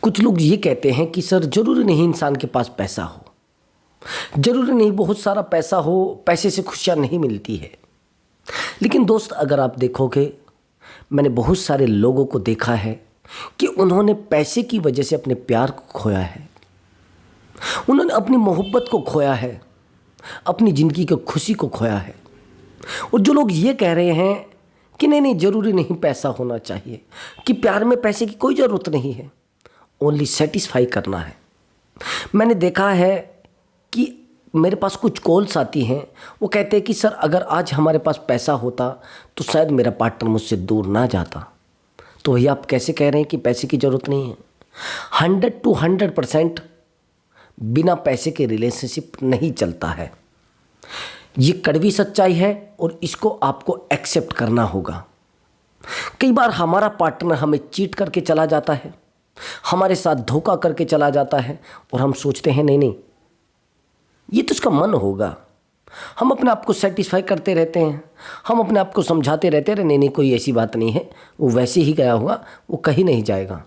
कुछ लोग ये कहते हैं कि सर ज़रूरी नहीं इंसान के पास पैसा हो, ज़रूरी नहीं बहुत सारा पैसा हो, पैसे से खुशियाँ नहीं मिलती है। लेकिन दोस्त, अगर आप देखोगे, मैंने बहुत सारे लोगों को देखा है कि उन्होंने पैसे की वजह से अपने प्यार को खोया है, उन्होंने अपनी मोहब्बत को खोया है, अपनी ज़िंदगी की खुशी को खोया है। और जो लोग ये कह रहे हैं कि नहीं नहीं ज़रूरी नहीं पैसा होना चाहिए, कि प्यार में पैसे की कोई ज़रूरत नहीं है, ओनली सेटिस्फाई करना है। मैंने देखा है कि मेरे पास कुछ कॉल्स आती हैं, वो कहते हैं कि सर अगर आज हमारे पास पैसा होता तो शायद मेरा पार्टनर मुझसे दूर ना जाता। तो भैया आप कैसे कह रहे हैं कि पैसे की ज़रूरत नहीं है? 100 to 100% बिना पैसे के रिलेशनशिप नहीं चलता है। ये कड़वी सच्चाई है और इसको आपको एक्सेप्ट करना होगा। कई बार हमारा पार्टनर हमें चीट करके चला जाता है, हमारे साथ धोखा करके चला जाता है और हम सोचते हैं नहीं नहीं ये तो उसका मन होगा। हम अपने आप को सेटिस्फाई करते रहते हैं, हम अपने आप को समझाते रहते हैं नहीं नहीं कोई ऐसी बात नहीं है, वो वैसे ही गया होगा, वो कहीं नहीं जाएगा।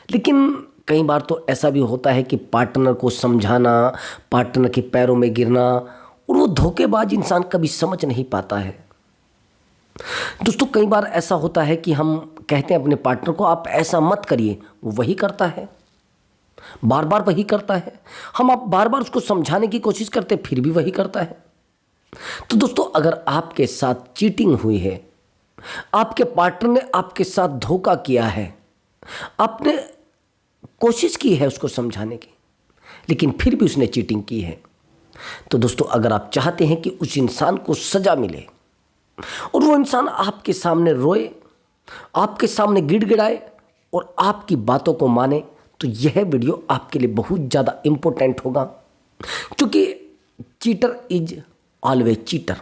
लेकिन कई बार तो ऐसा भी होता है कि पार्टनर को समझाना, पार्टनर के पैरों में गिरना, और वो धोखेबाज इंसान कभी समझ नहीं पाता है। दोस्तों, कई बार ऐसा होता है कि हम कहते हैं अपने पार्टनर को आप ऐसा मत करिए, वो वही करता है, बार बार वही करता है। हम आप बार बार उसको समझाने की कोशिश करते फिर भी वही करता है। तो दोस्तों, अगर आपके साथ चीटिंग हुई है, आपके पार्टनर ने आपके साथ धोखा किया है, आपने कोशिश की है उसको समझाने की, लेकिन फिर भी उसने चीटिंग की है, तो दोस्तों अगर आप चाहते हैं कि उस इंसान को सज़ा मिले और वो इंसान आपके सामने रोए, आपके सामने गिड़गिड़ाए और आपकी बातों को माने, तो यह वीडियो आपके लिए बहुत ज़्यादा इम्पोर्टेंट होगा। क्योंकि चीटर इज ऑलवेज चीटर,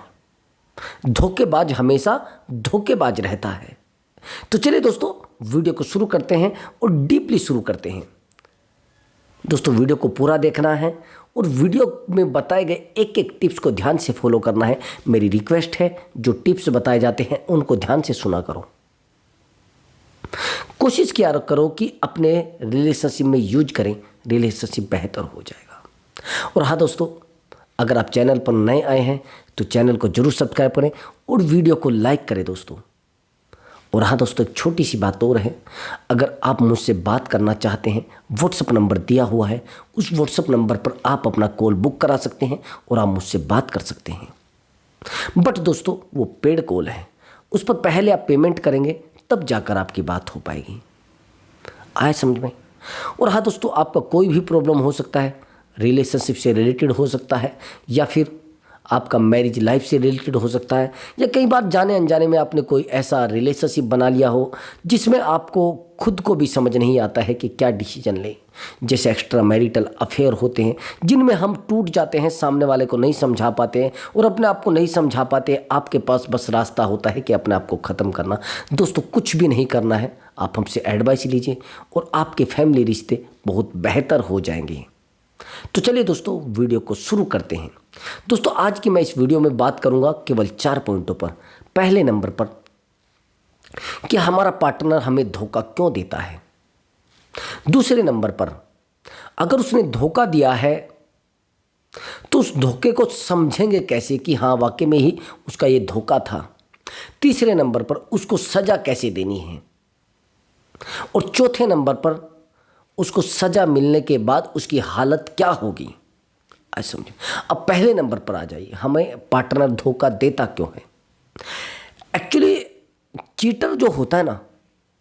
धोखेबाज हमेशा धोखेबाज रहता है। तो चलिए दोस्तों, वीडियो को शुरू करते हैं और डीपली शुरू करते हैं। दोस्तों, वीडियो को पूरा देखना है और वीडियो में बताए गए एक एक टिप्स को ध्यान से फॉलो करना है। मेरी रिक्वेस्ट है, जो टिप्स बताए जाते हैं उनको ध्यान से सुना करो। कोशिश किया करो कि अपने रिलेशनशिप में यूज करें, रिलेशनशिप बेहतर हो जाएगा। और हाँ दोस्तों, अगर आप चैनल पर नए आए हैं तो चैनल को जरूर सब्सक्राइब करें और वीडियो को लाइक करें दोस्तों। और हाँ दोस्तों, एक छोटी सी बात और है, अगर आप मुझसे बात करना चाहते हैं, व्हाट्सअप नंबर दिया हुआ है, उस व्हाट्सअप नंबर पर आप अपना कॉल बुक करा सकते हैं और आप मुझसे बात कर सकते हैं। बट दोस्तों, वो पेड कॉल है, उस पर पहले आप पेमेंट करेंगे तब जाकर आपकी बात हो पाएगी। आए समझ में? और हाँ दोस्तों, आपका कोई भी प्रॉब्लम हो सकता है, रिलेशनशिप से रिलेटेड हो सकता है, या फिर आपका मैरिज लाइफ से रिलेटेड हो सकता है, या कई बार जाने अनजाने में आपने कोई ऐसा रिलेशनशिप बना लिया हो जिसमें आपको खुद को भी समझ नहीं आता है कि क्या डिसीजन लें। जैसे एक्स्ट्रा मैरिटल अफेयर होते हैं जिनमें हम टूट जाते हैं, सामने वाले को नहीं समझा पाते हैं और अपने आप को नहीं समझा पाते। आपके पास बस रास्ता होता है कि अपने आप को ख़त्म करना। दोस्तों, कुछ भी नहीं करना है, आप हमसे एडवाइस लीजिए और आपके फैमिली रिश्ते बहुत बेहतर हो जाएंगे। तो चलिए दोस्तों, वीडियो को शुरू करते हैं। दोस्तों, आज की मैं इस वीडियो में बात करूंगा केवल 4 पॉइंटों पर। पहले नंबर पर, कि हमारा पार्टनर हमें धोखा क्यों देता है। दूसरे नंबर पर, अगर उसने धोखा दिया है तो उस धोखे को समझेंगे कैसे कि हाँ वाकई में ही उसका ये धोखा था। तीसरे नंबर पर, उसको सज़ा कैसे देनी है। और चौथे नंबर पर, उसको सज़ा मिलने के बाद उसकी हालत क्या होगी। आज समझिए। अब पहले नंबर पर आ जाइए, हमें पार्टनर धोखा देता क्यों है। एक्चुअली चीटर जो होता है ना,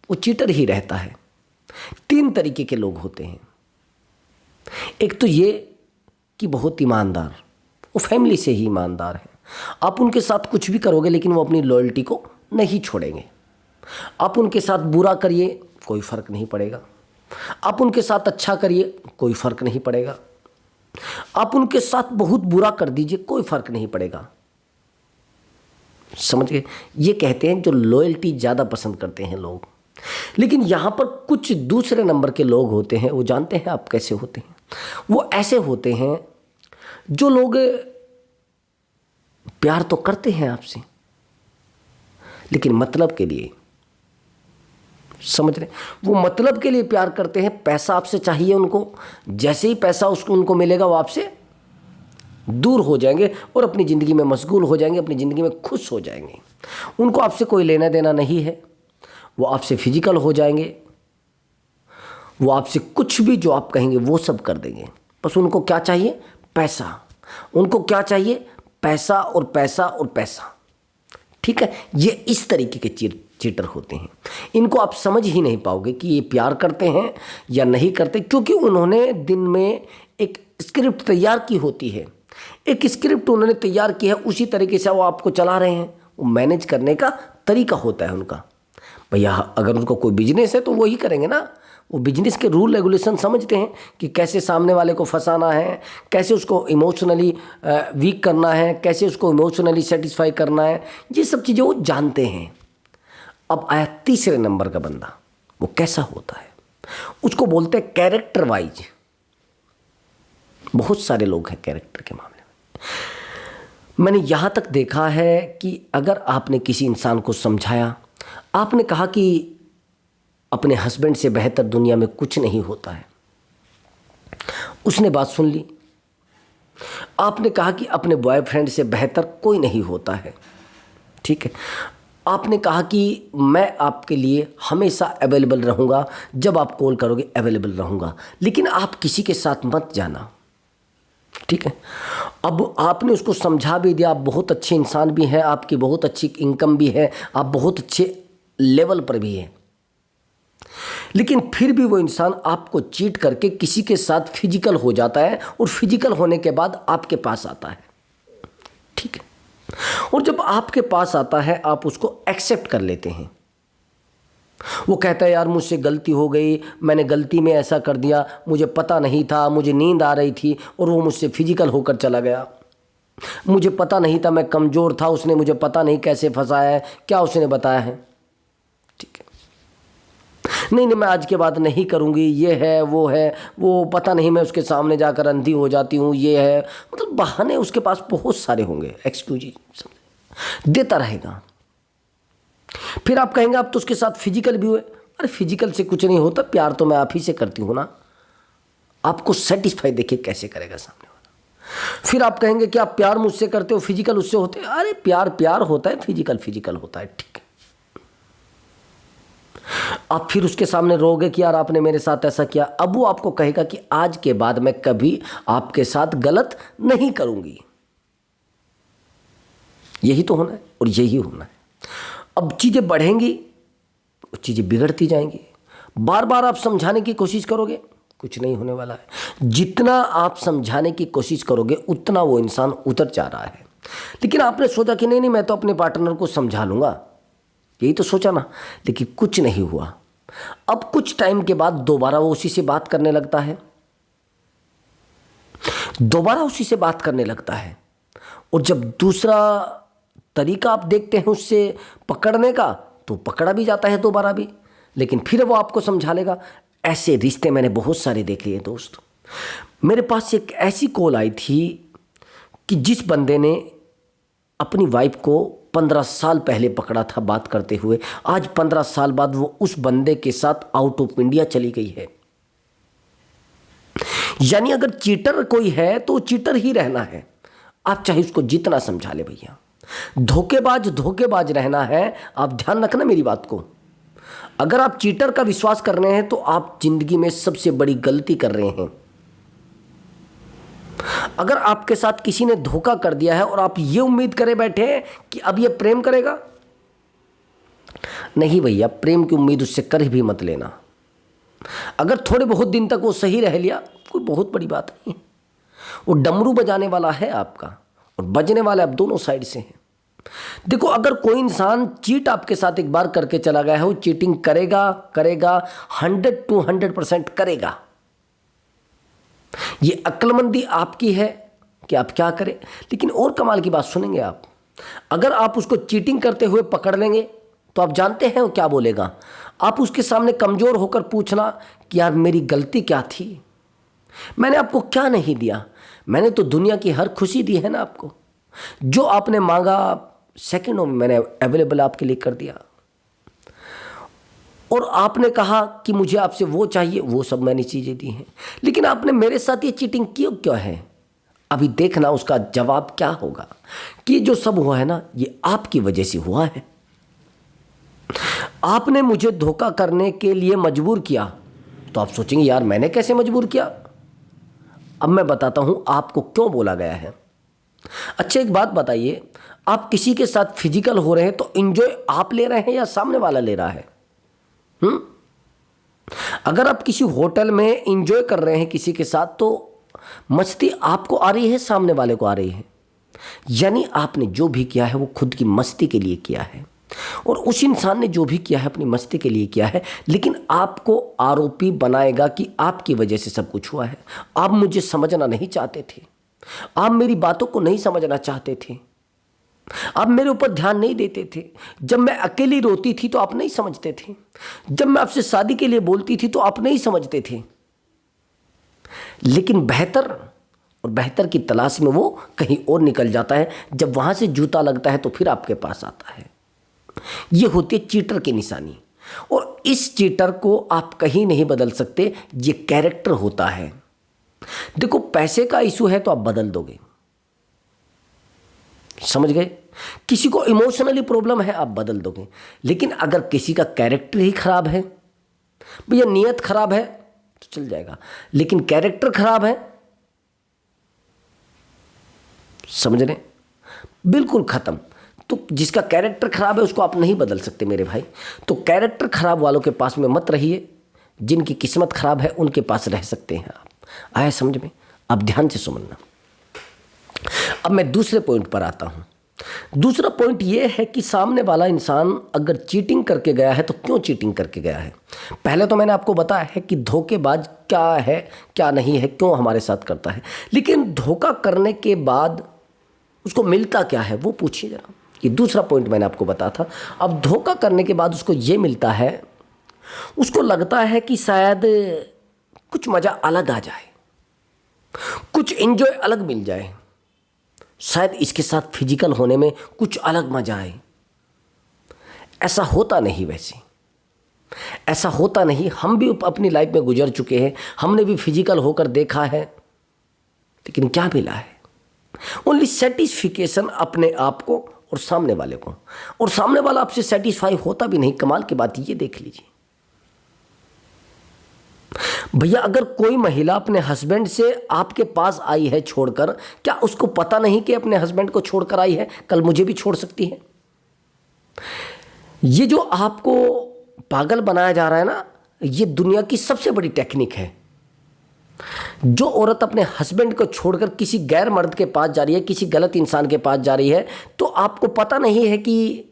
वो चीटर ही रहता है। 3 तरीके के लोग होते हैं। एक तो ये कि बहुत ईमानदार, वो फैमिली से ही ईमानदार है। आप उनके साथ कुछ भी करोगे लेकिन वो अपनी लॉयल्टी को नहीं छोड़ेंगे। आप उनके साथ बुरा करिए, कोई फ़र्क नहीं पड़ेगा। आप उनके साथ अच्छा करिए, कोई फ़र्क नहीं पड़ेगा। आप उनके साथ बहुत बुरा कर दीजिए, कोई फ़र्क नहीं पड़ेगा। समझ गए? ये कहते हैं जो लॉयल्टी ज़्यादा पसंद करते हैं लोग। लेकिन यहाँ पर कुछ दूसरे नंबर के लोग होते हैं, वो जानते हैं आप कैसे होते हैं। वो ऐसे होते हैं जो लोग प्यार तो करते हैं आपसे, लेकिन मतलब के लिए समझ रहे? वो मतलब के लिए प्यार करते हैं, पैसा आपसे चाहिए उनको, जैसे ही पैसा उसको उनको मिलेगा वो आपसे दूर हो जाएंगे और अपनी ज़िंदगी में मशगूल हो जाएंगे, अपनी ज़िंदगी में खुश हो जाएंगे। उनको आपसे कोई लेना देना नहीं है, वो आपसे फिजिकल हो जाएंगे, वो आपसे कुछ भी जो आप कहेंगे वो सब कर देंगे। बस उनको क्या चाहिए? पैसा। उनको क्या चाहिए? पैसा और पैसा और पैसा। ठीक है, ये इस तरीके के चीटर होते हैं। इनको आप समझ ही नहीं पाओगे कि ये प्यार करते हैं या नहीं करते, क्योंकि उन्होंने दिन में एक स्क्रिप्ट तैयार की होती है। एक स्क्रिप्ट उन्होंने तैयार की है, उसी तरीके से वो आपको चला रहे हैं। वो मैनेज करने का तरीका होता है उनका। भैया अगर उनका कोई बिजनेस है तो वही करेंगे ना, वो बिजनेस के रूल रेगुलेशन समझते हैं कि कैसे सामने वाले को फंसाना है, कैसे उसको इमोशनली वीक करना है, कैसे उसको इमोशनली सेटिस्फाई करना है, ये सब चीज़ें वो जानते हैं। अब आया तीसरे नंबर का बंदा, वो कैसा होता है? उसको बोलते हैं कैरेक्टर वाइज। बहुत सारे लोग हैं कैरेक्टर के मामले में। मैंने यहाँ तक देखा है कि अगर आपने किसी इंसान को समझाया, आपने कहा कि अपने हस्बैंड से बेहतर दुनिया में कुछ नहीं होता है, उसने बात सुन ली। आपने कहा कि अपने बॉयफ्रेंड से बेहतर कोई नहीं होता है, ठीक है। आपने कहा कि मैं आपके लिए हमेशा अवेलेबल रहूँगा, जब आप कॉल करोगे अवेलेबल रहूँगा, लेकिन आप किसी के साथ मत जाना, ठीक है। अब आपने उसको समझा भी दिया, आप बहुत अच्छे इंसान भी हैं, आपकी बहुत अच्छी इनकम भी है, आप बहुत अच्छे लेवल पर भी हैं, लेकिन फिर भी वो इंसान आपको चीट करके किसी के साथ फिजिकल हो जाता है और फिजिकल होने के बाद आपके पास आता है, ठीक है। और जब आपके पास आता है आप उसको एक्सेप्ट कर लेते हैं। वो कहता है यार मुझसे गलती हो गई, मैंने गलती में ऐसा कर दिया, मुझे पता नहीं था, मुझे नींद आ रही थी और वो मुझसे फिजिकल होकर चला गया, मुझे पता नहीं था, मैं कमज़ोर था, उसने मुझे पता नहीं कैसे फंसाया है, क्या उसने बताया है, ठीक है। नहीं मैं आज के बाद नहीं करूँगी, ये है, वो पता नहीं, मैं उसके सामने जाकर अंधी हो जाती हूँ, ये है, मतलब बहाने उसके पास बहुत सारे होंगे, एक्सक्यूज देता रहेगा। फिर आप कहेंगे आप तो उसके साथ फिजिकल भी हुए। अरे फिजिकल से कुछ नहीं होता, प्यार तो मैं आप ही से करती हूँ ना। आपको सेटिस्फाई देखिए कैसे करेगा सामने वाला। फिर आप कहेंगे कि आप प्यार मुझसे करते हो, फिजिकल उससे होते हैं। अरे प्यार प्यार होता है, फिजिकल होता है, ठीक है। आप फिर उसके सामने रोगे कि यार आपने मेरे साथ ऐसा किया। अब वो आपको कहेगा कि आज के बाद मैं कभी आपके साथ गलत नहीं करूंगी। यही तो होना है और यही होना है। अब चीज़ें बढ़ेंगी, चीज़ें बिगड़ती जाएंगी। बार बार आप समझाने की कोशिश करोगे, कुछ नहीं होने वाला है। जितना आप समझाने की कोशिश करोगे उतना वो इंसान उतर जा रहा है। लेकिन आपने सोचा कि नहीं मैं तो अपने पार्टनर को समझा लूँगा, यही तो सोचा ना, लेकिन कुछ नहीं हुआ। अब कुछ टाइम के बाद दोबारा वो उसी से बात करने लगता है, दोबारा उसी से बात करने लगता है। और जब दूसरा तरीका आप देखते हैं उससे पकड़ने का, तो पकड़ा भी जाता है दोबारा भी, लेकिन फिर वो आपको समझा लेगा। ऐसे रिश्ते मैंने बहुत सारे देख लिए दोस्त। मेरे पास एक ऐसी कॉल आई थी कि जिस बंदे ने अपनी वाइफ को 15 साल पहले पकड़ा था बात करते हुए, आज 15 साल बाद वो उस बंदे के साथ आउट ऑफ इंडिया चली गई है। यानी अगर चीटर कोई है तो चीटर ही रहना है, आप चाहे उसको जितना समझा ले भैया। धोखेबाज रहना है। आप ध्यान रखना मेरी बात को। अगर आप चीटर का विश्वास कर रहे हैं तो आप जिंदगी में सबसे बड़ी गलती कर रहे हैं। अगर आपके साथ किसी ने धोखा कर दिया है और आप ये उम्मीद करे बैठे हैं कि अब ये प्रेम करेगा, नहीं भैया, प्रेम की उम्मीद उससे कर भी मत लेना। अगर थोड़े बहुत दिन तक वो सही रह लिया, कोई बहुत बड़ी बात नहीं है। वो डमरू बजाने वाला है आपका, और बजने वाले आप दोनों साइड से हैं। देखो, अगर कोई इंसान चीट आपके साथ एक बार करके चला गया है, वो चीटिंग करेगा 100 to 100% करेगा। ये अक्लमंदी आपकी है कि आप क्या करें। लेकिन और कमाल की बात सुनेंगे आप, अगर आप उसको चीटिंग करते हुए पकड़ लेंगे तो आप जानते हैं वो क्या बोलेगा। आप उसके सामने कमज़ोर होकर पूछना कि यार मेरी गलती क्या थी, मैंने आपको क्या नहीं दिया, मैंने तो दुनिया की हर खुशी दी है ना आपको, जो आपने मांगा सेकंडों में मैंने अवेलेबल आपके लिए कर दिया। और आपने कहा कि मुझे आपसे वो चाहिए, वो सब मैंने चीज़ें दी हैं, लेकिन आपने मेरे साथ ये चीटिंग क्यों है? अभी देखना उसका जवाब क्या होगा कि जो सब हुआ है ना, ये आपकी वजह से हुआ है। आपने मुझे धोखा करने के लिए मजबूर किया। तो आप सोचेंगे यार मैंने कैसे मजबूर किया? अब मैं बताता हूं आपको क्यों बोला गया है। अच्छा एक बात बताइए, आप किसी के साथ फिजिकल हो रहे हैं तो एंजॉय आप ले रहे हैं या सामने वाला ले रहा है? अगर आप किसी होटल में एंजॉय कर रहे हैं किसी के साथ, तो मस्ती आपको आ रही है, सामने वाले को आ रही है। यानी आपने जो भी किया है वो खुद की मस्ती के लिए किया है, और उस इंसान ने जो भी किया है अपनी मस्ती के लिए किया है। लेकिन आपको आरोपी बनाएगा कि आपकी वजह से सब कुछ हुआ है। आप मुझे समझना नहीं चाहते थे, आप मेरी बातों को नहीं समझना चाहते थे, आप मेरे ऊपर ध्यान नहीं देते थे। जब मैं अकेली रोती थी तो आप नहीं समझते थे, जब मैं आपसे शादी के लिए बोलती थी तो आप नहीं समझते थे। लेकिन बेहतर की तलाश में वो कहीं और निकल जाता है। जब वहां से जूता लगता है तो फिर आपके पास आता है। ये होती है चीटर की निशानी, और इस चीटर को आप कहीं नहीं बदल सकते। ये कैरेक्टर होता है। देखो पैसे का इशू है तो आप बदल दोगे, समझ गए? किसी को इमोशनली प्रॉब्लम है आप बदल दोगे। लेकिन अगर किसी का कैरेक्टर ही खराब है, भैया नीयत खराब है तो चल जाएगा, लेकिन कैरेक्टर खराब है, समझ रहे, बिल्कुल खत्म। तो जिसका कैरेक्टर खराब है उसको आप नहीं बदल सकते मेरे भाई। तो कैरेक्टर खराब वालों के पास में मत रहिए, जिनकी किस्मत खराब है उनके पास रह सकते हैं आप। आया समझ में? अब ध्यान से सुनना। अब मैं दूसरे पॉइंट पर आता हूं। दूसरा पॉइंट यह है कि सामने वाला इंसान अगर चीटिंग करके गया है तो क्यों चीटिंग करके गया है। पहले तो मैंने आपको बताया है कि धोखेबाज क्या है क्या नहीं है, क्यों हमारे साथ करता है। लेकिन धोखा करने के बाद उसको मिलता क्या है वो पूछिए जरा। ये दूसरा पॉइंट मैंने आपको बताया था। अब धोखा करने के बाद उसको ये मिलता है, उसको लगता है कि शायद कुछ मज़ा अलग आ जाए, कुछ एंजॉय अलग मिल जाए, शायद इसके साथ फिजिकल होने में कुछ अलग मजा आए। ऐसा होता नहीं, वैसे ऐसा होता नहीं। हम भी अपनी लाइफ में गुजर चुके हैं, हमने भी फिजिकल होकर देखा है, लेकिन क्या मिला है? ओनली सेटिस्फिकेशन अपने आप को और सामने वाले को, और सामने वाला आपसे सेटिस्फाई होता भी नहीं। कमाल की बात ये देख लीजिए भैया, अगर कोई महिला अपने हस्बैंड से आपके पास आई है छोड़कर, क्या उसको पता नहीं कि अपने हस्बैंड को छोड़कर आई है, कल मुझे भी छोड़ सकती है? ये जो आपको पागल बनाया जा रहा है ना, ये दुनिया की सबसे बड़ी टेक्निक है। जो औरत अपने हस्बैंड को छोड़कर किसी गैर मर्द के पास जा रही है, किसी गलत इंसान के पास जा रही है, तो आपको पता नहीं है कि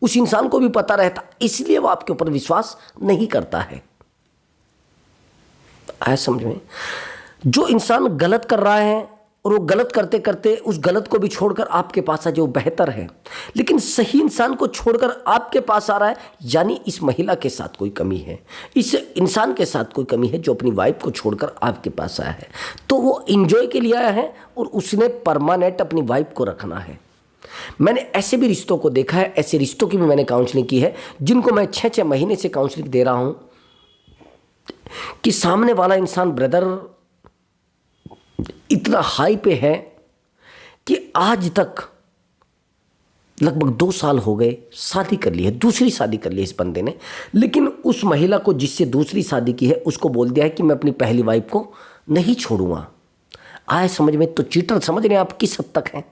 उस इंसान को भी पता रहता, इसलिए वो आपके ऊपर विश्वास नहीं करता है। आया समझ में? जो इंसान गलत कर रहा है और वो गलत करते करते उस गलत को भी छोड़कर आपके पास आ जाए, वो बेहतर है। लेकिन सही इंसान को छोड़कर आपके पास आ रहा है, यानी इस महिला के साथ कोई कमी है, इस इंसान के साथ कोई कमी है जो अपनी वाइफ को छोड़कर आपके पास आया है। तो वो एंजॉय के लिए आया है और उसने परमानेंट अपनी वाइफ को रखना है। मैंने ऐसे भी रिश्तों को देखा है, ऐसे रिश्तों की भी मैंने काउंसलिंग की है, जिनको मैं 6-6 महीने से काउंसलिंग दे रहा हूं कि सामने वाला इंसान ब्रदर इतना हाई पे है कि आज तक लगभग 2 साल हो गए, शादी कर ली है, दूसरी शादी कर ली है इस बंदे ने। लेकिन उस महिला को जिससे दूसरी शादी की है उसको बोल दिया है कि मैं अपनी पहली वाइफ को नहीं छोड़ूंगा। आए समझ में? तो चीटर समझ रहे हैं आप किस हद तक है।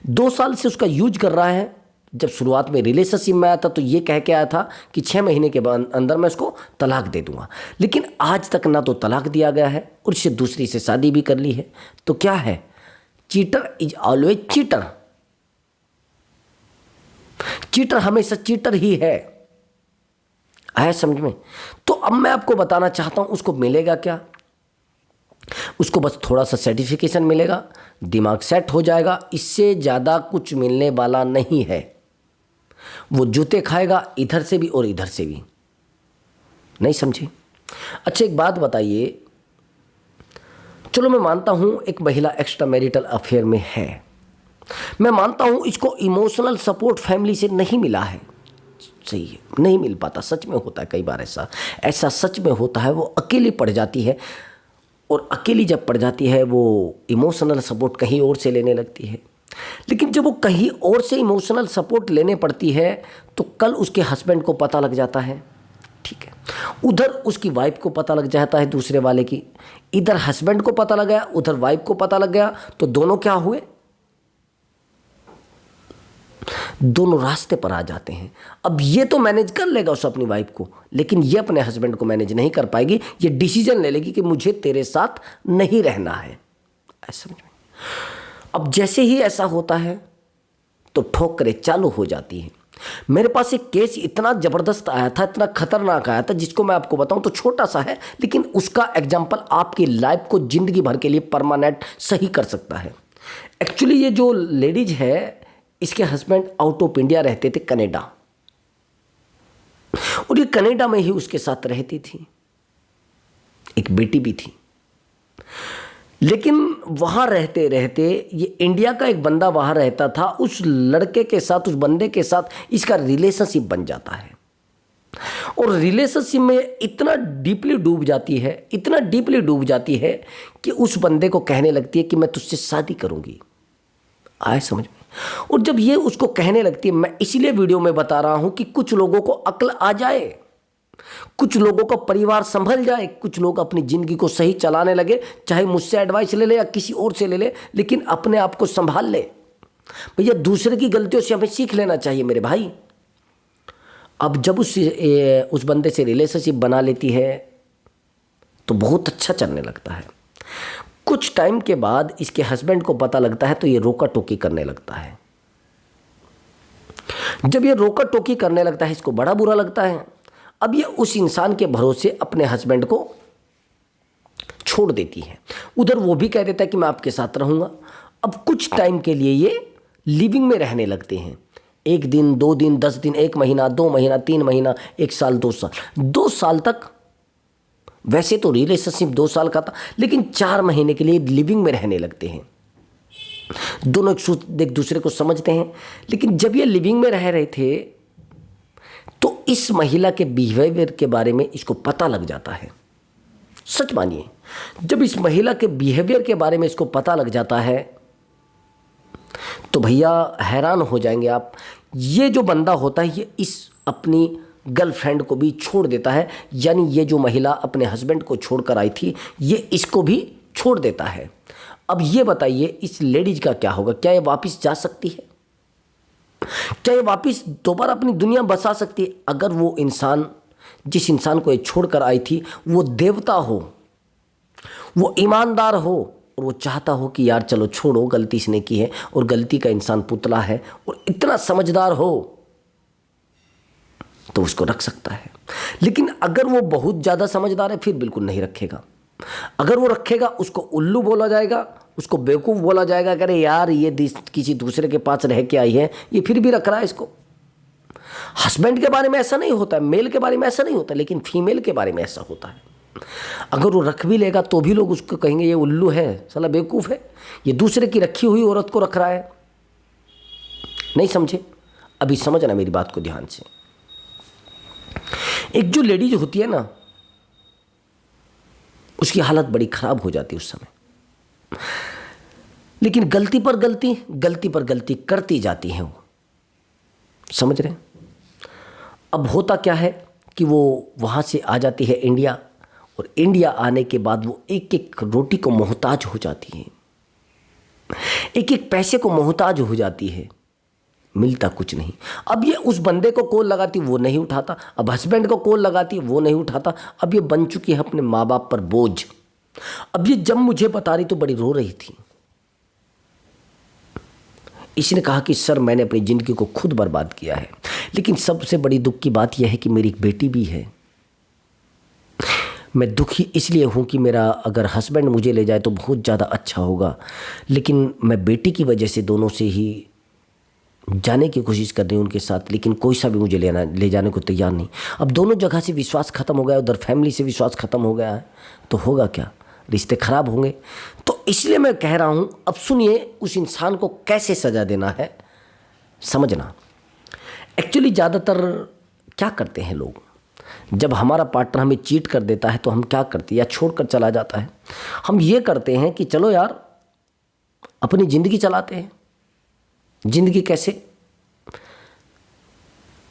2 साल से उसका यूज कर रहा है। जब शुरुआत में रिलेशनशिप में आया था तो ये कह के आया था कि 6 महीने के अंदर मैं उसको तलाक दे दूंगा, लेकिन आज तक ना तो तलाक दिया गया है और इससे दूसरी से शादी भी कर ली है। तो क्या है? Cheater is always cheater. Cheater हमेशा चीटर ही है। आया समझ में? तो अब मैं आपको बताना चाहता हूं उसको मिलेगा क्या। उसको बस थोड़ा सा सर्टिफिकेशन मिलेगा, दिमाग सेट हो जाएगा, इससे ज़्यादा कुछ मिलने वाला नहीं है। वो जूते खाएगा इधर से भी और इधर से भी। नहीं समझे? अच्छा एक बात बताइए, चलो मैं मानता हूं एक महिला एक्स्ट्रा मैरिटल अफेयर में है, मैं मानता हूं इसको इमोशनल सपोर्ट फैमिली से नहीं मिला है, सही है, नहीं मिल पाता। सच में होता है कई बार ऐसा, ऐसा सच में होता है। वो अकेली पड़ जाती है, और अकेली जब पड़ जाती है वो इमोशनल सपोर्ट कहीं और से लेने लगती है। लेकिन जब वो कहीं और से इमोशनल सपोर्ट लेने पड़ती है तो कल उसके हस्बैंड को पता लग जाता है, ठीक है, उधर उसकी वाइफ को पता लग जाता है दूसरे वाले की, इधर हस्बैंड को पता लग गया, उधर वाइफ को पता लग गया, तो दोनों क्या हुए, दोनों रास्ते पर आ जाते हैं। अब ये तो मैनेज कर लेगा उस अपनी वाइफ को, लेकिन ये अपने हस्बैंड को मैनेज नहीं कर पाएगी। ये डिसीजन ले लेगी कि मुझे तेरे साथ नहीं रहना है, ऐसा समझ में। अब जैसे ही ऐसा होता है तो ठोकरें चालू हो जाती हैं। मेरे पास एक केस इतना ज़बरदस्त आया था, इतना खतरनाक आया था, जिसको मैं आपको बताऊं तो छोटा सा है, लेकिन उसका एग्जाम्पल आपकी लाइफ को ज़िंदगी भर के लिए परमानेंट सही कर सकता है। एक्चुअली ये जो लेडीज है, इसके हस्बैंड आउट ऑफ इंडिया रहते थे, कनाडा, और ये कनाडा में ही उसके साथ रहती थी, एक बेटी भी थी। लेकिन वहाँ रहते रहते ये इंडिया का एक बंदा वहाँ रहता था, उस लड़के के साथ, उस बंदे के साथ इसका रिलेशनशिप बन जाता है, और रिलेशनशिप में इतना डीपली डूब जाती है, इतना डीपली डूब जाती है कि उस बंदे को कहने लगती है कि मैं तुझसे शादी करूँगी। आए समझ में। और जब ये उसको कहने लगती है, मैं इसलिए वीडियो में बता रहा हूँ कि कुछ लोगों को अक्ल आ जाए, कुछ लोगों का परिवार संभल जाए, कुछ लोग अपनी ज़िंदगी को सही चलाने लगे, चाहे मुझसे एडवाइस ले ले या किसी और से ले ले, लेकिन अपने आप को संभाल ले। भैया दूसरे की गलतियों से हमें सीख लेना चाहिए मेरे भाई। अब जब उस बंदे से रिलेशनशिप बना लेती है तो बहुत अच्छा चलने लगता है। कुछ टाइम के बाद इसके हस्बैंड को पता लगता है तो ये रोका टोकी करने लगता है। जब ये रोका टोकी करने लगता है, इसको बड़ा बुरा लगता है। अब ये उस इंसान के भरोसे अपने हस्बैंड को छोड़ देती है। उधर वो भी कह देता है कि मैं आपके साथ रहूँगा। अब कुछ टाइम के लिए ये लिविंग में रहने लगते हैं, 1 दिन 2 दिन 10 दिन 1 महीना 2 महीना 3 महीना 1 साल 2 साल 2 साल तक। वैसे तो रिलेशनशिप 2 साल का था, लेकिन 4 महीने के लिए लिविंग में रहने लगते हैं। दोनों एक दूसरे को समझते हैं। लेकिन जब ये लिविंग में रह रहे थे तो इस महिला के बिहेवियर के बारे में इसको पता लग जाता है। सच मानिए, जब इस महिला के बिहेवियर के बारे में इसको पता लग जाता है तो भैया हैरान हो जाएंगे आप। ये जो बंदा होता है ये इस अपनी गर्लफ्रेंड को भी छोड़ देता है, यानी ये जो महिला अपने हस्बैंड को छोड़कर आई थी ये इसको भी छोड़ देता है। अब ये बताइए इस लेडीज का क्या होगा? क्या ये वापस जा सकती है? क्या ये वापस दोबारा अपनी दुनिया बसा सकती है? अगर वो इंसान, जिस इंसान को ये छोड़कर आई थी, वो देवता हो, वो ईमानदार हो, और वो चाहता हो कि यार चलो छोड़ो, गलती इसने की है और गलती का इंसान पुतला है, और इतना समझदार हो तो उसको रख सकता है। लेकिन अगर वो बहुत ज़्यादा समझदार है फिर बिल्कुल नहीं रखेगा। अगर वो रखेगा उसको उल्लू बोला जाएगा, उसको बेवकूफ़ बोला जाएगा। अरे यार ये किसी दूसरे के पास रह के आई है, ये फिर भी रख रहा है इसको। हस्बैंड के बारे में ऐसा नहीं होता है, मेल के बारे में ऐसा नहीं होता, लेकिन फीमेल के बारे में ऐसा होता है। अगर वो रख भी लेगा तो भी लोग उसको कहेंगे ये उल्लू है, साला बेवकूफ़ है, ये दूसरे की रखी हुई औरत को रख रहा है। नहीं समझे? अभी समझना मेरी बात को ध्यान से। एक जो लेडीज होती है ना, उसकी हालत बड़ी खराब हो जाती है उस समय, लेकिन गलती पर गलती, गलती पर गलती करती जाती है वो। समझ रहे हैं? अब होता क्या है कि वो वहाँ से आ जाती है इंडिया, और इंडिया आने के बाद वो एक एक रोटी को मोहताज हो जाती है, एक एक पैसे को मोहताज हो जाती है, मिलता कुछ नहीं। अब ये उस बंदे को कॉल लगाती, वो नहीं उठाता। अब हस्बैंड को कॉल लगाती, वो नहीं उठाता। अब ये बन चुकी है अपने माँ बाप पर बोझ। अब ये जब मुझे बता रही तो बड़ी रो रही थी। इसने कहा कि सर मैंने अपनी ज़िंदगी को खुद बर्बाद किया है, लेकिन सबसे बड़ी दुख की बात यह है कि मेरी एक बेटी भी है। मैं दुखी इसलिए हूँ कि मेरा अगर हस्बैंड मुझे ले जाए तो बहुत ज़्यादा अच्छा होगा, लेकिन मैं बेटी की वजह से दोनों से ही जाने की कोशिश कर रही हूँ उनके साथ, लेकिन कोई सा भी मुझे ले जाने को तैयार नहीं। अब दोनों जगह से विश्वास ख़त्म हो गया, उधर फैमिली से विश्वास ख़त्म हो गया है, तो होगा क्या? रिश्ते ख़राब होंगे। तो इसलिए मैं कह रहा हूँ, अब सुनिए उस इंसान को कैसे सज़ा देना है, समझना। एक्चुअली ज़्यादातर क्या करते हैं लोग, जब हमारा पार्टनर हमें चीट कर देता है तो हम क्या करते हैं, या छोड़कर चला जाता है, हम ये करते हैं कि चलो यार अपनी ज़िंदगी चलाते हैं। ज़िंदगी कैसे?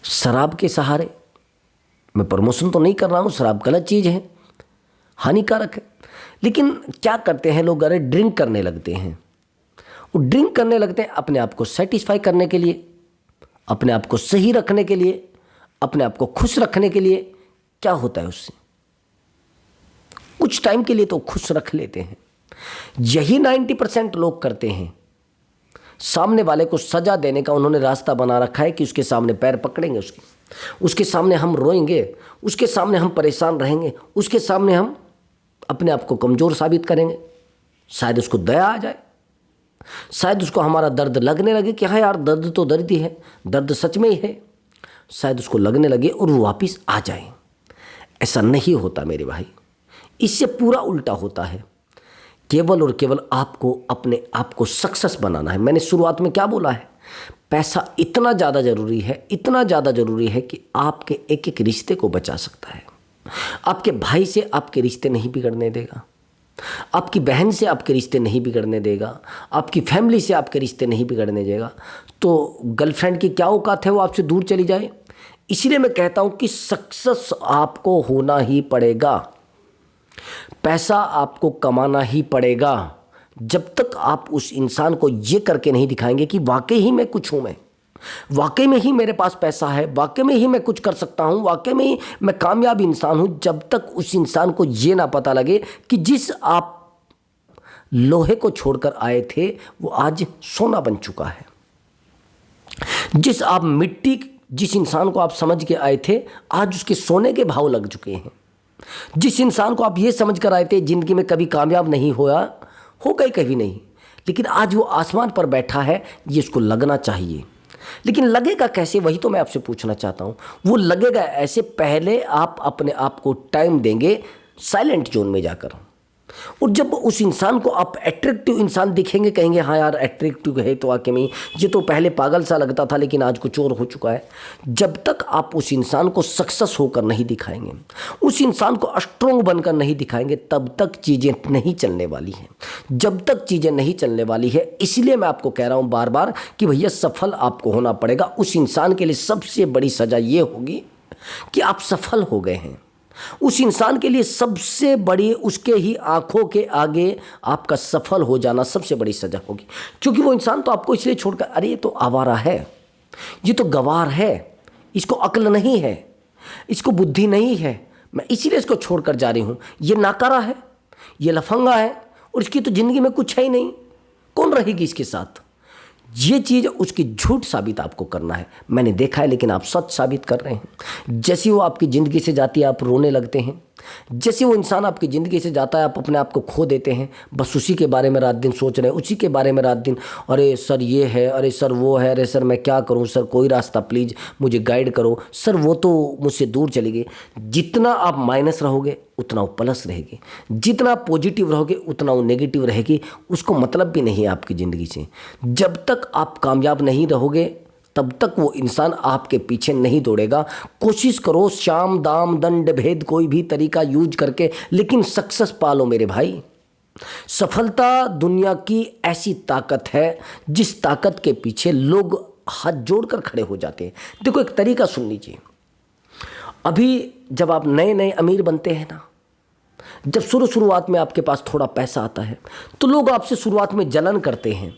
शराब के सहारे। मैं प्रमोशन तो नहीं कर रहा हूँ, शराब गलत चीज़ है, हानिकारक है, लेकिन क्या करते हैं लोग, अरे ड्रिंक करने लगते हैं। वो ड्रिंक करने लगते हैं अपने आप को सेटिस्फाई करने के लिए, अपने आप को सही रखने के लिए, अपने आप को खुश रखने के लिए। क्या होता है उससे? कुछ टाइम के लिए तो खुश रख लेते हैं। यही 90% लोग करते हैं। सामने वाले को सजा देने का उन्होंने रास्ता बना रखा है कि उसके सामने पैर पकड़ेंगे, उसके सामने हम रोएंगे, उसके सामने हम परेशान रहेंगे, उसके सामने हम अपने आप को कमज़ोर साबित करेंगे। शायद उसको दया आ जाए, शायद उसको हमारा दर्द लगने लगे कि हाँ यार दर्द तो दर्द ही है, दर्द सच में ही है, शायद उसको लगने लगे और वो वापस आ जाए। ऐसा नहीं होता मेरे भाई, इससे पूरा उल्टा होता है। केवल और केवल आपको अपने आप को सक्सेस बनाना है। मैंने शुरुआत में क्या बोला है, पैसा इतना ज़्यादा ज़रूरी है, इतना ज़्यादा ज़रूरी है कि आपके एक एक रिश्ते को बचा सकता है। आपके भाई से आपके रिश्ते नहीं बिगड़ने देगा, आपकी बहन से आपके रिश्ते नहीं बिगड़ने देगा, आपकी फैमिली से आपके रिश्ते नहीं बिगड़ने देगा। तो गर्लफ्रेंड की क्या औकात है वो आपसे दूर चली जाए? इसलिए मैं कहता हूँ कि सक्सेस आपको होना ही पड़ेगा, पैसा आपको कमाना ही पड़ेगा। जब तक आप उस इंसान को ये करके नहीं दिखाएंगे कि वाकई ही मैं कुछ हूँ, मैं वाकई में ही मेरे पास पैसा है, वाकई में ही मैं कुछ कर सकता हूँ, वाकई में ही मैं कामयाब इंसान हूँ, जब तक उस इंसान को ये ना पता लगे कि जिस आप लोहे को छोड़कर आए थे वो आज सोना बन चुका है, जिस इंसान को आप समझ के आए थे आज उसके सोने के भाव लग चुके हैं, जिस इंसान को आप ये समझ कर आए थे ज़िंदगी में कभी कामयाब नहीं होगा ही कभी नहीं, लेकिन आज वो आसमान पर बैठा है, ये उसको लगना चाहिए। लेकिन लगेगा कैसे, वही तो मैं आपसे पूछना चाहता हूँ। वो लगेगा ऐसे, पहले आप अपने आप को टाइम देंगे साइलेंट जोन में जाकर, और जब उस इंसान को आप अट्रैक्टिव इंसान दिखेंगे, कहेंगे हाँ यार अट्रैक्टिव है तो वाकई में ये तो पहले पागल सा लगता था लेकिन आज कुछ और हो चुका है। जब तक आप उस इंसान को सक्सेस होकर नहीं दिखाएंगे, उस इंसान को स्ट्रॉन्ग बनकर नहीं दिखाएंगे, तब तक चीज़ें नहीं चलने वाली हैं। जब तक चीज़ें नहीं चलने वाली है, इसलिए मैं आपको कह रहा हूँ बार बार कि भैया सफल आपको होना पड़ेगा। उस इंसान के लिए सबसे बड़ी सज़ा ये होगी कि आप सफल हो गए हैं। उस इंसान के लिए सबसे बड़ी, उसके ही आंखों के आगे आपका सफल हो जाना सबसे बड़ी सजा होगी, क्योंकि वो इंसान तो आपको इसलिए छोड़कर, अरे ये तो आवारा है, ये तो गवार है, इसको अक्ल नहीं है, इसको बुद्धि नहीं है, मैं इसीलिए इसको छोड़कर जा रही हूँ, ये नाकारा है, ये लफंगा है और इसकी तो ज़िंदगी में कुछ है ही नहीं, कौन रहेगी इसके साथ। ये चीज़ उसकी झूठ साबित आपको करना है। मैंने देखा है, लेकिन आप सच साबित कर रहे हैं। जैसे वो आपकी ज़िंदगी से जाती है आप रोने लगते हैं, जैसे वो इंसान आपकी ज़िंदगी से जाता है आप अपने आप को खो देते हैं, बस उसी के बारे में रात दिन सोच रहे हैं, उसी के बारे में रात दिन, अरे सर ये है, अरे सर वो है, अरे सर मैं क्या करूं, सर कोई रास्ता प्लीज़ मुझे गाइड करो, सर वो तो मुझसे दूर चली गई। जितना आप माइनस रहोगे उतना वो प्लस रहेगी, जितना पॉजिटिव रहोगे उतना वो नेगेटिव रहेगी। उसको मतलब भी नहीं है आपकी ज़िंदगी से। जब तक आप कामयाब नहीं रहोगे तब तक वो इंसान आपके पीछे नहीं दौड़ेगा। कोशिश करो शाम दाम दंड भेद कोई भी तरीका यूज करके, लेकिन सक्सेस पालो मेरे भाई। सफलता दुनिया की ऐसी ताकत है जिस ताकत के पीछे लोग हाथ जोड़कर खड़े हो जाते हैं। देखो एक तरीका सुन लीजिए, अभी जब आप नए नए अमीर बनते हैं ना, जब शुरुआत में आपके पास थोड़ा पैसा आता है तो लोग आपसे शुरुआत में जलन करते हैं,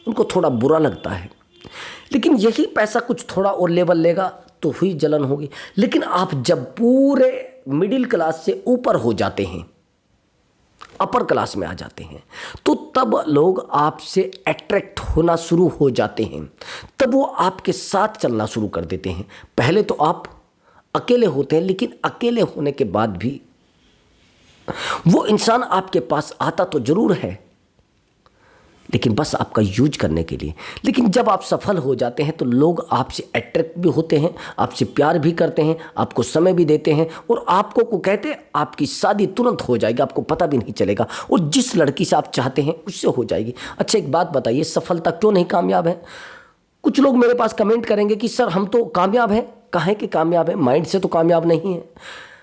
उनको थोड़ा बुरा लगता है, लेकिन यही पैसा कुछ थोड़ा और लेवल लेगा तो हुई जलन होगी। लेकिन आप जब पूरे मिडिल क्लास से ऊपर हो जाते हैं, अपर क्लास में आ जाते हैं, तो तब लोग आपसे अट्रैक्ट होना शुरू हो जाते हैं, तब वो आपके साथ चलना शुरू कर देते हैं। पहले तो आप अकेले होते हैं, लेकिन अकेले होने के बाद भी वो इंसान आपके पास आता तो जरूर है, लेकिन बस आपका यूज करने के लिए। लेकिन जब आप सफल हो जाते हैं तो लोग आपसे अट्रैक्ट भी होते हैं, आपसे प्यार भी करते हैं, आपको समय भी देते हैं, और आपको को कहते हैं आपकी शादी तुरंत हो जाएगी, आपको पता भी नहीं चलेगा, और जिस लड़की से आप चाहते हैं उससे हो जाएगी। अच्छा एक बात बताइए, सफलता क्यों नहीं कामयाब है? कुछ लोग मेरे पास कमेंट करेंगे कि सर हम तो कामयाब हैं, काहे के कामयाब है, माइंड से तो कामयाब नहीं है।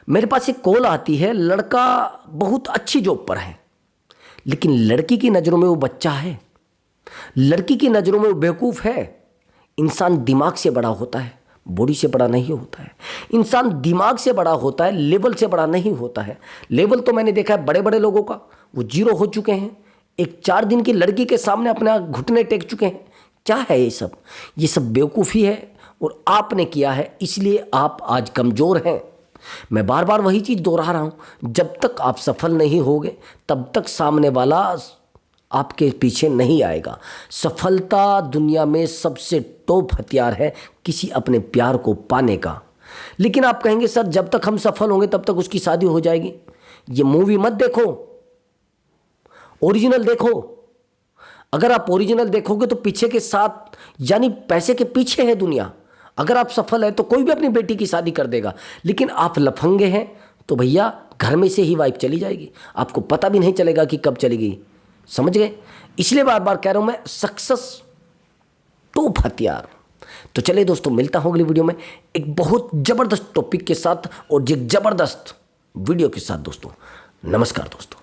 मेरे पास एक कॉल आती है, लड़का बहुत अच्छी जॉब पर है, लेकिन लड़की की नज़रों में वो बच्चा है, लड़की की नज़रों में वो बेवकूफ़ है। इंसान दिमाग से बड़ा होता है, बॉडी से बड़ा नहीं होता है। इंसान दिमाग से बड़ा होता है, लेवल से बड़ा नहीं होता है। लेवल तो मैंने देखा है बड़े बड़े लोगों का, वो जीरो हो चुके हैं, एक 4 दिन की लड़की के सामने अपने घुटने टेक चुके हैं। क्या है ये सब? ये सब बेवकूफ़ी है और आपने किया है, इसलिए आप आज कमज़ोर हैं। मैं बार बार वही चीज़ दोहरा रहा हूँ, जब तक आप सफल नहीं होगे तब तक सामने वाला आपके पीछे नहीं आएगा। सफलता दुनिया में सबसे टॉप हथियार है किसी अपने प्यार को पाने का। लेकिन आप कहेंगे सर जब तक हम सफल होंगे तब तक उसकी शादी हो जाएगी। ये मूवी मत देखो, ओरिजिनल देखो। अगर आप ओरिजिनल देखोगे तो पीछे के साथ, यानी पैसे के पीछे है दुनिया। अगर आप सफल है तो कोई भी अपनी बेटी की शादी कर देगा, लेकिन आप लफंगे हैं तो भैया घर में से ही वाइफ चली जाएगी, आपको पता भी नहीं चलेगा कि कब चली गई। समझ गए? इसलिए बार बार कह रहा हूं मैं, सक्सेस टॉप हथियार। तो चलिए दोस्तों, मिलता हूं अगली वीडियो में एक बहुत ज़बरदस्त टॉपिक के साथ और एक ज़बरदस्त वीडियो के साथ। दोस्तों नमस्कार दोस्तों।